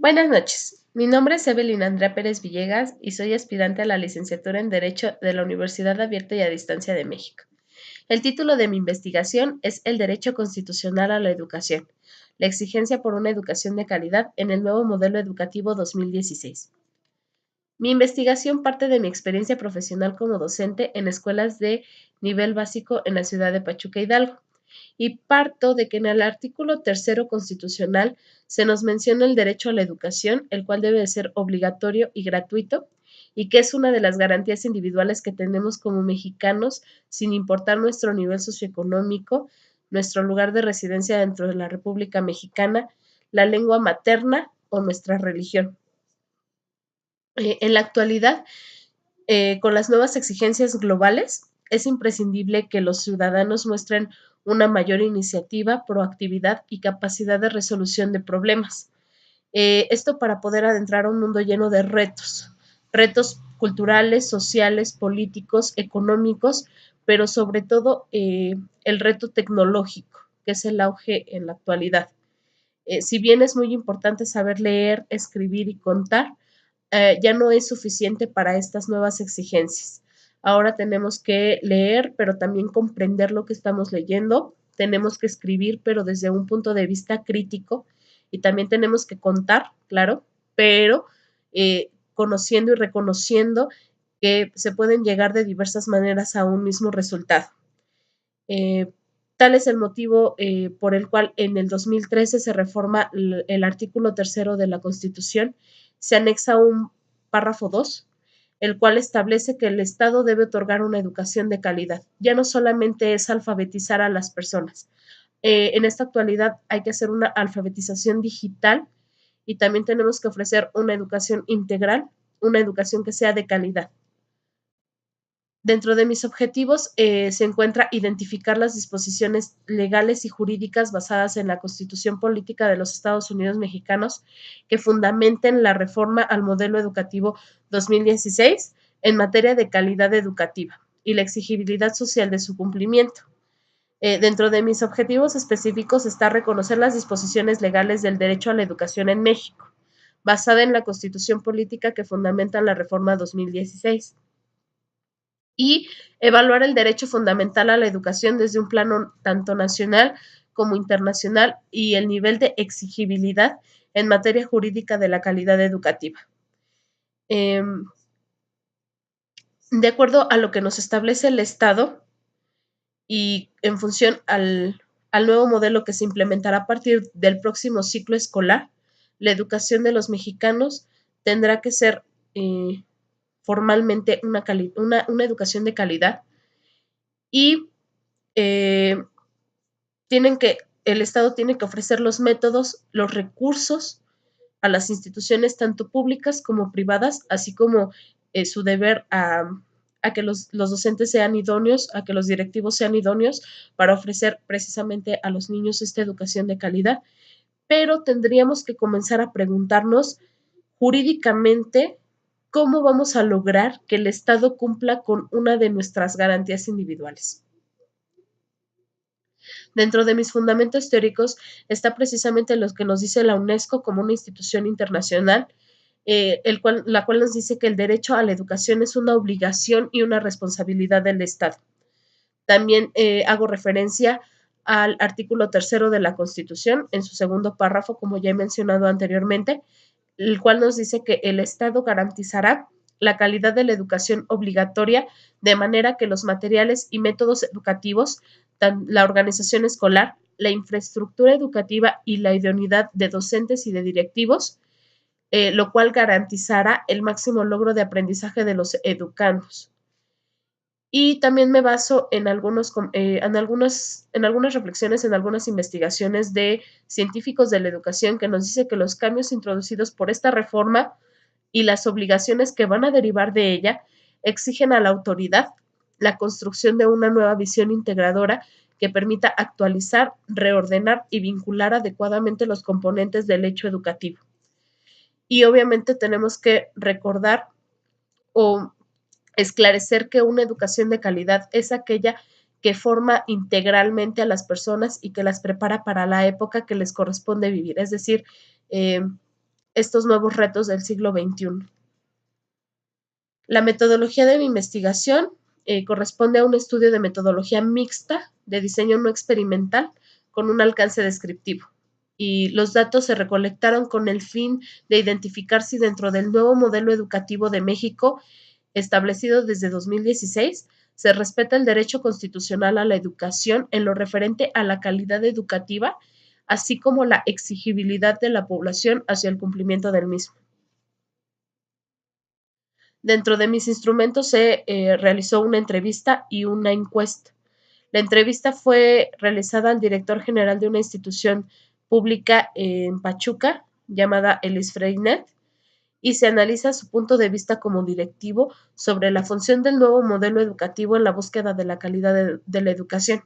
Buenas noches. Mi nombre es Evelyn Andrea Pérez Villegas y soy aspirante a la licenciatura en Derecho de la Universidad Abierta y a Distancia de México. El título de mi investigación es El derecho constitucional a la educación, la exigencia por una educación de calidad en el nuevo modelo educativo 2016. Mi investigación parte de mi experiencia profesional como docente en escuelas de nivel básico en la ciudad de Pachuca Hidalgo y parto de que en el artículo tercero constitucional se nos menciona el derecho a la educación, el cual debe de ser obligatorio y gratuito, y que es una de las garantías individuales que tenemos como mexicanos, sin importar nuestro nivel socioeconómico, nuestro lugar de residencia dentro de la República Mexicana, la lengua materna o nuestra religión. En la actualidad, con las nuevas exigencias globales, es imprescindible que los ciudadanos muestren una mayor iniciativa, proactividad y capacidad de resolución de problemas. Esto para poder adentrar a un mundo lleno de retos, retos culturales, sociales, políticos, económicos, pero sobre todo el reto tecnológico, que es el auge en la actualidad. Si bien es muy importante saber leer, escribir y contar, ya no es suficiente para estas nuevas exigencias. Ahora tenemos que leer, pero también comprender lo que estamos leyendo. Tenemos que escribir, pero desde un punto de vista crítico. Y también tenemos que contar, claro, pero conociendo y reconociendo que se pueden llegar de diversas maneras a un mismo resultado. Eh, Tal es el motivo por el cual en el 2013 se reforma el artículo tercero de la Constitución, se anexa un párrafo 2, el cual establece que el Estado debe otorgar una educación de calidad. Ya no solamente es alfabetizar a las personas. En esta actualidad hay que hacer una alfabetización digital y también tenemos que ofrecer una educación integral, una educación que sea de calidad. Dentro de mis objetivos se encuentra identificar las disposiciones legales y jurídicas basadas en la Constitución Política de los Estados Unidos Mexicanos que fundamenten la reforma al modelo educativo 2016 en materia de calidad educativa y la exigibilidad social de su cumplimiento. Dentro de mis objetivos específicos está reconocer las disposiciones legales del derecho a la educación en México, basada en la Constitución Política que fundamenta la reforma 2016 y evaluar el derecho fundamental a la educación desde un plano tanto nacional como internacional y el nivel de exigibilidad en materia jurídica de la calidad educativa. Eh, de acuerdo a lo que nos establece el Estado y en función al nuevo modelo que se implementará a partir del próximo ciclo escolar, la educación de los mexicanos tendrá que ser formalmente una educación de calidad y eh, el Estado tiene que ofrecer los métodos, los recursos a las instituciones tanto públicas como privadas, así como su deber a que los docentes sean idóneos, a que los directivos sean idóneos para ofrecer precisamente a los niños esta educación de calidad. Pero tendríamos que comenzar a preguntarnos jurídicamente cómo vamos a lograr que el Estado cumpla con una de nuestras garantías individuales. Dentro de mis fundamentos teóricos está precisamente lo que nos dice la UNESCO como una institución internacional, la cual nos dice que el derecho a la educación es una obligación y una responsabilidad del Estado. También hago referencia al artículo tercero de la Constitución, en su segundo párrafo, como ya he mencionado anteriormente, el cual nos dice que el Estado garantizará la calidad de la educación obligatoria de manera que los materiales y métodos educativos, la organización escolar, la infraestructura educativa y la idoneidad de docentes y de directivos, lo cual garantizará el máximo logro de aprendizaje de los educandos. Y también me baso en algunas reflexiones, en algunas investigaciones de científicos de la educación que nos dice que los cambios introducidos por esta reforma y las obligaciones que van a derivar de ella exigen a la autoridad la construcción de una nueva visión integradora que permita actualizar, reordenar y vincular adecuadamente los componentes del hecho educativo. Y obviamente tenemos que recordar o esclarecer que una educación de calidad es aquella que forma integralmente a las personas y que las prepara para la época que les corresponde vivir. Es decir, estos nuevos retos del siglo XXI. La metodología de mi investigación corresponde a un estudio de metodología mixta de diseño no experimental con un alcance descriptivo. Y los datos se recolectaron con el fin de identificar si dentro del nuevo modelo educativo de México, establecido desde 2016, se respeta el derecho constitucional a la educación en lo referente a la calidad educativa, así como la exigibilidad de la población hacia el cumplimiento del mismo. Dentro de mis instrumentos se realizó una entrevista y una encuesta. La entrevista fue realizada al director general de una institución pública en Pachuca llamada Elis Freinet y se analiza su punto de vista como directivo sobre la función del nuevo modelo educativo en la búsqueda de la calidad de la educación.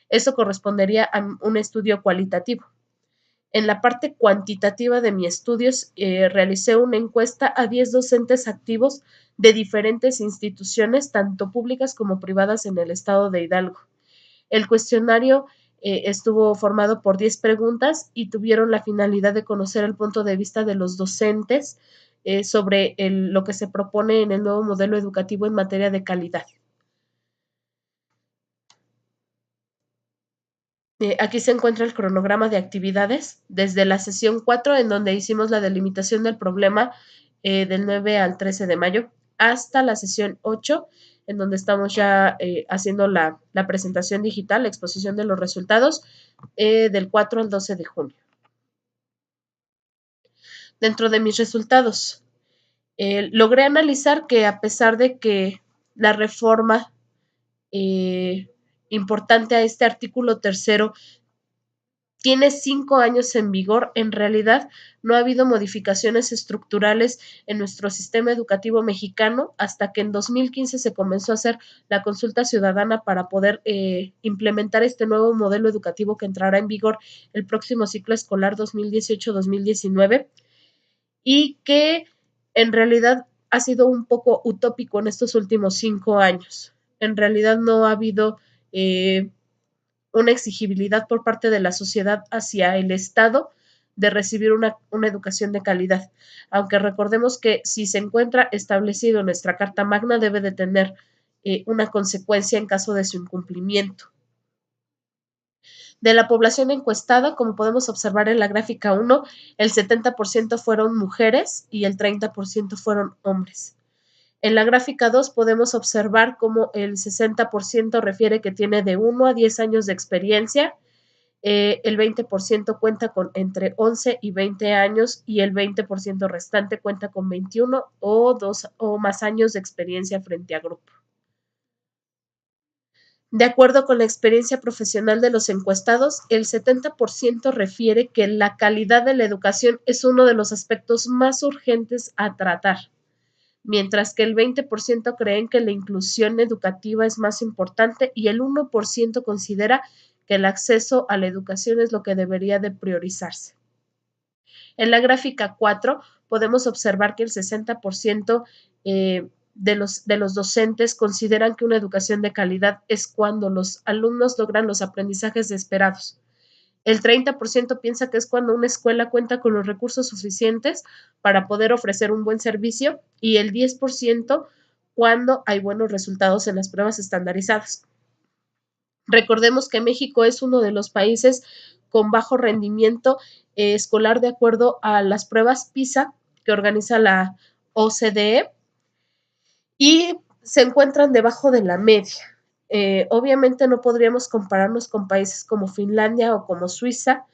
Eso correspondería a un estudio cualitativo. En la parte cuantitativa de mi estudios, realicé una encuesta a 10 docentes activos de diferentes instituciones, tanto públicas como privadas en el estado de Hidalgo. El cuestionario estuvo formado por 10 preguntas y tuvieron la finalidad de conocer el punto de vista de los docentes sobre lo que se propone en el nuevo modelo educativo en materia de calidad. Aquí se encuentra el cronograma de actividades desde la sesión 4, en donde hicimos la delimitación del problema del 9 al 13 de mayo, hasta la sesión 8, en donde estamos ya haciendo la presentación digital, la exposición de los resultados, del 4 al 12 de junio. Dentro de mis resultados, logré analizar que a pesar de que la reforma importante a este artículo tercero tiene 5 años en vigor, en realidad no ha habido modificaciones estructurales en nuestro sistema educativo mexicano hasta que en 2015 se comenzó a hacer la consulta ciudadana para poder implementar este nuevo modelo educativo que entrará en vigor el próximo ciclo escolar 2018-2019 y que en realidad ha sido un poco utópico en estos últimos 5 años. En realidad no ha habido una exigibilidad por parte de la sociedad hacia el Estado de recibir una educación de calidad. Aunque recordemos que si se encuentra establecido en nuestra Carta Magna, debe de tener una consecuencia en caso de su incumplimiento. De la población encuestada, como podemos observar en la gráfica 1, el 70% fueron mujeres y el 30% fueron hombres. En la gráfica 2 podemos observar cómo el 60% refiere que tiene de 1 a 10 años de experiencia, el 20% cuenta con entre 11 y 20 años y el 20% restante cuenta con 21 o 2 o más años de experiencia frente a grupo. De acuerdo con la experiencia profesional de los encuestados, el 70% refiere que la calidad de la educación es uno de los aspectos más urgentes a tratar, mientras que el 20% creen que la inclusión educativa es más importante y el 1% considera que el acceso a la educación es lo que debería de priorizarse. En la gráfica 4 podemos observar que el 60% de los docentes consideran que una educación de calidad es cuando los alumnos logran los aprendizajes esperados. El 30% piensa que es cuando una escuela cuenta con los recursos suficientes para poder ofrecer un buen servicio y el 10% cuando hay buenos resultados en las pruebas estandarizadas. Recordemos que México es uno de los países con bajo rendimiento escolar de acuerdo a las pruebas PISA que organiza la OCDE y se encuentran debajo de la media. Obviamente no podríamos compararnos con países como Finlandia o como Suiza,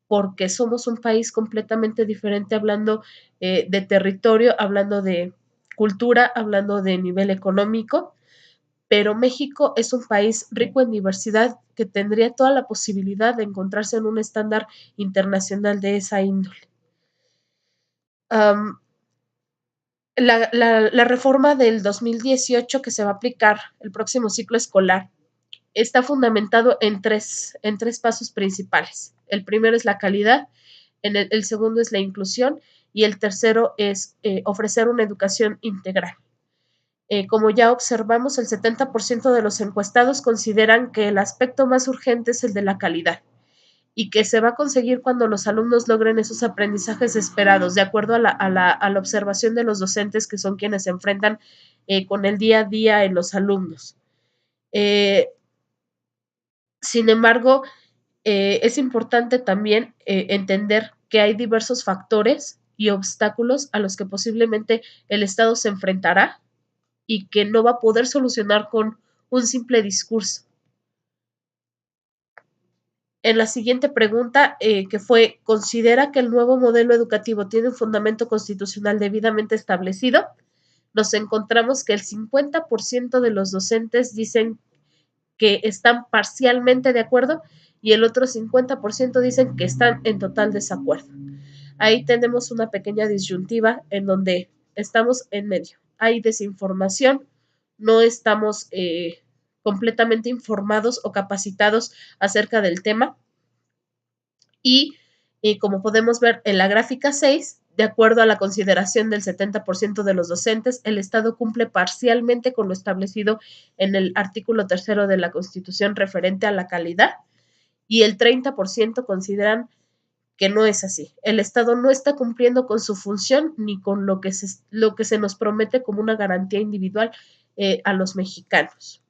porque somos un país completamente diferente hablando de territorio, hablando de cultura, hablando de nivel económico, pero México es un país rico en diversidad que tendría toda la posibilidad de encontrarse en un estándar internacional de esa índole. Um, la reforma del 2018 que se va a aplicar el próximo ciclo escolar está fundamentado en tres pasos principales. El primero es la calidad, el segundo es la inclusión y el tercero es ofrecer una educación integral. Como ya observamos, el 70% de los encuestados consideran que el aspecto más urgente es el de la calidad. y que se va a conseguir cuando los alumnos logren esos aprendizajes esperados, de acuerdo a la observación de los docentes, que son quienes se enfrentan con el día a día en los alumnos. Sin embargo, es importante también entender que hay diversos factores y obstáculos a los que posiblemente el Estado se enfrentará y que no va a poder solucionar con un simple discurso. En la siguiente pregunta, que fue, ¿considera que el nuevo modelo educativo tiene un fundamento constitucional debidamente establecido? Nos encontramos que el 50% de los docentes dicen que están parcialmente de acuerdo y el otro 50% dicen que están en total desacuerdo. Ahí tenemos una pequeña disyuntiva en donde estamos en medio. Hay desinformación, no estamos completamente informados o capacitados acerca del tema. Y como podemos ver en la gráfica 6, de acuerdo a la consideración del 70% de los docentes, el Estado cumple parcialmente con lo establecido en el artículo 3 de la Constitución referente a la calidad, y el 30% consideran que no es así. El Estado no está cumpliendo con su función ni con lo que se nos promete como una garantía individual a los mexicanos.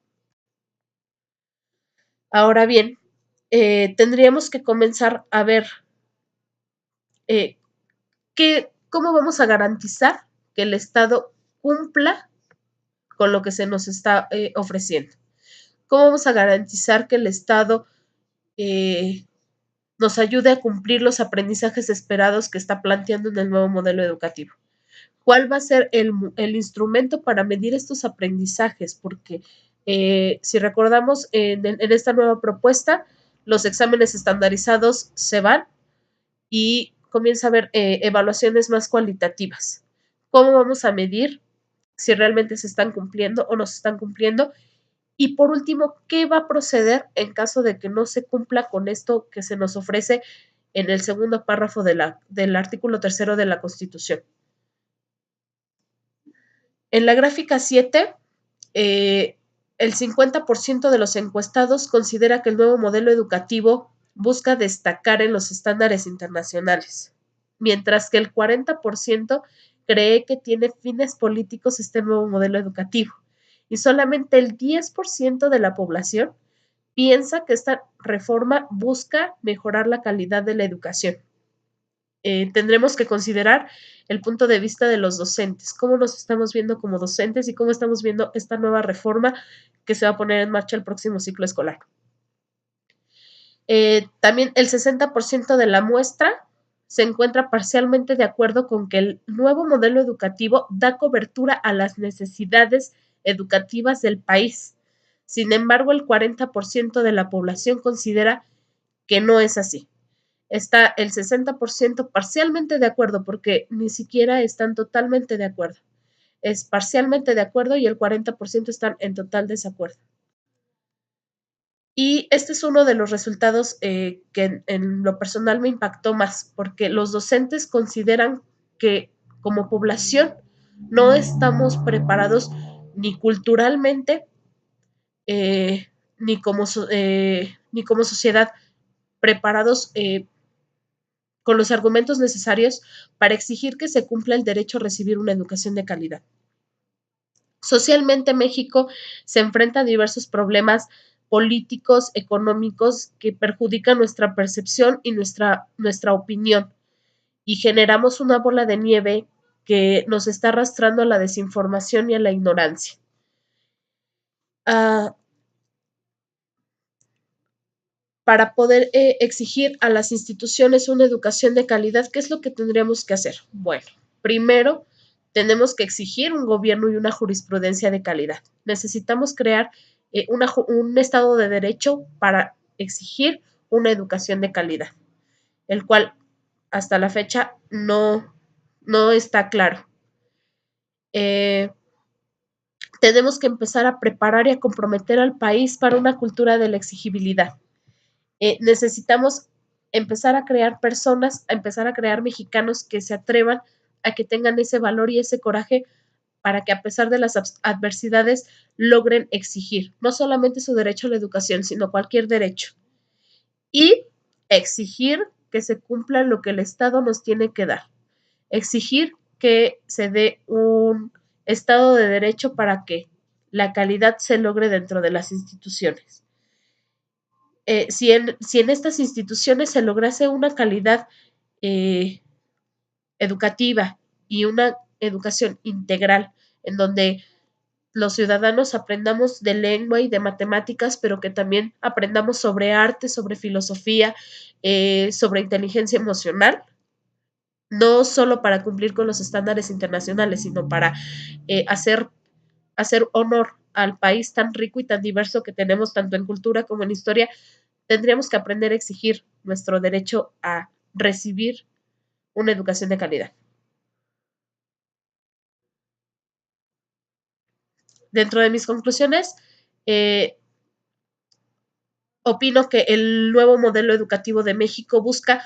Ahora bien, tendríamos que comenzar a ver eh, cómo vamos a garantizar que el Estado cumpla con lo que se nos está ofreciendo. ¿Cómo vamos a garantizar que el Estado nos ayude a cumplir los aprendizajes esperados que está planteando en el nuevo modelo educativo? ¿Cuál va a ser el instrumento para medir estos aprendizajes? Porque si recordamos, en esta nueva propuesta, los exámenes estandarizados se van y comienza a haber evaluaciones más cualitativas. ¿Cómo vamos a medir si realmente se están cumpliendo o no se están cumpliendo? Y por último, ¿qué va a proceder en caso de que no se cumpla con esto que se nos ofrece en el segundo párrafo del artículo 3 de la Constitución? En la gráfica 7, el 50% de los encuestados considera que el nuevo modelo educativo busca destacar en los estándares internacionales, mientras que el 40% cree que tiene fines políticos este nuevo modelo educativo, y solamente el 10% de la población piensa que esta reforma busca mejorar la calidad de la educación. Tendremos que considerar el punto de vista de los docentes, cómo nos estamos viendo como docentes y cómo estamos viendo esta nueva reforma que se va a poner en marcha el próximo ciclo escolar. También el 60% de la muestra se encuentra parcialmente de acuerdo con que el nuevo modelo educativo da cobertura a las necesidades educativas del país. Sin embargo, el 40% de la población considera que no es así. Está el 60% parcialmente de acuerdo, porque ni siquiera están totalmente de acuerdo. Es parcialmente de acuerdo y el 40% están en total desacuerdo. Y este es uno de los resultados que en lo personal me impactó más, porque los docentes consideran que como población no estamos preparados ni culturalmente eh, ni como sociedad preparados con los argumentos necesarios para exigir que se cumpla el derecho a recibir una educación de calidad. Socialmente, México se enfrenta a diversos problemas políticos, económicos, que perjudican nuestra percepción y nuestra opinión, y generamos una bola de nieve que nos está arrastrando a la desinformación y a la ignorancia. Uh, para poder exigir a las instituciones una educación de calidad, ¿qué es lo que tendríamos que hacer? Bueno, primero tenemos que exigir un gobierno y una jurisprudencia de calidad. Necesitamos crear un Estado de Derecho para exigir una educación de calidad, el cual hasta la fecha no está claro. Tenemos que empezar a preparar y a comprometer al país para una cultura de la exigibilidad. Necesitamos empezar a crear personas, a empezar a crear mexicanos que se atrevan a que tengan ese valor y ese coraje para que a pesar de las adversidades logren exigir no solamente su derecho a la educación, sino cualquier derecho. Y exigir que se cumpla lo que el Estado nos tiene que dar, exigir que se dé un Estado de Derecho para que la calidad se logre dentro de las instituciones. Si en estas instituciones se lograse una calidad eh, educativa y una educación integral, en donde los ciudadanos aprendamos de lengua y de matemáticas, pero que también aprendamos sobre arte, sobre filosofía, sobre inteligencia emocional, no solo para cumplir con los estándares internacionales, sino para hacer honor al país tan rico y tan diverso que tenemos tanto en cultura como en historia. Tendríamos que aprender a exigir nuestro derecho a recibir una educación de calidad. Dentro de mis conclusiones, eh, opino que el nuevo modelo educativo de México busca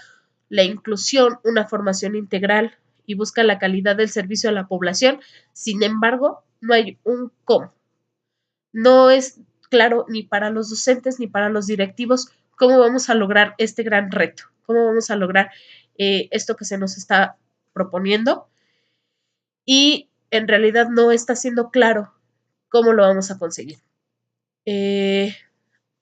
la inclusión, una formación integral y busca la calidad del servicio a la población. Sin embargo, no hay un cómo. No es claro ni para los docentes ni para los directivos cómo vamos a lograr este gran reto, cómo vamos a lograr esto que se nos está proponiendo y en realidad no está siendo claro cómo lo vamos a conseguir.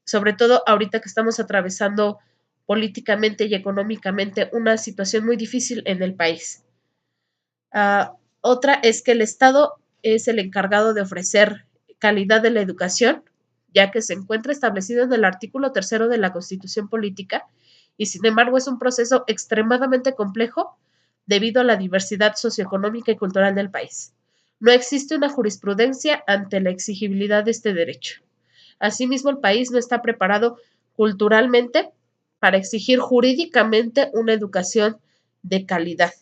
Sobre todo ahorita que estamos atravesando políticamente y económicamente una situación muy difícil en el país. Otra es que el Estado es el encargado de ofrecer calidad de la educación, ya que se encuentra establecido en el artículo tercero de la Constitución Política, y sin embargo es un proceso extremadamente complejo debido a la diversidad socioeconómica y cultural del país. No existe una jurisprudencia ante la exigibilidad de este derecho. Asimismo, el país no está preparado culturalmente para exigir jurídicamente una educación de calidad.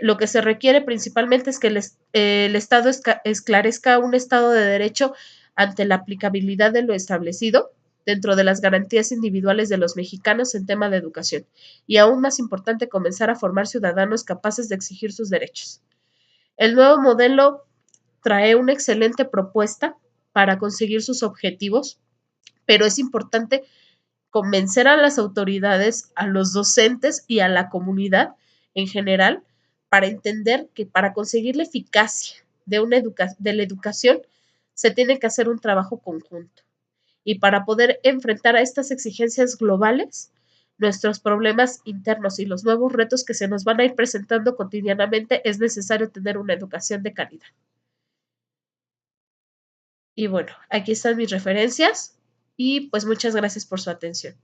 Lo que se requiere principalmente es que el Estado esclarezca un Estado de Derecho ante la aplicabilidad de lo establecido dentro de las garantías individuales de los mexicanos en tema de educación. Y aún más importante, comenzar a formar ciudadanos capaces de exigir sus derechos. El nuevo modelo trae una excelente propuesta para conseguir sus objetivos, pero es importante convencer a las autoridades, a los docentes y a la comunidad en general para entender que para conseguir la eficacia de la educación se tiene que hacer un trabajo conjunto. Y para poder enfrentar a estas exigencias globales, nuestros problemas internos y los nuevos retos que se nos van a ir presentando cotidianamente, es necesario tener una educación de calidad. Y bueno, aquí están mis referencias y pues muchas gracias por su atención.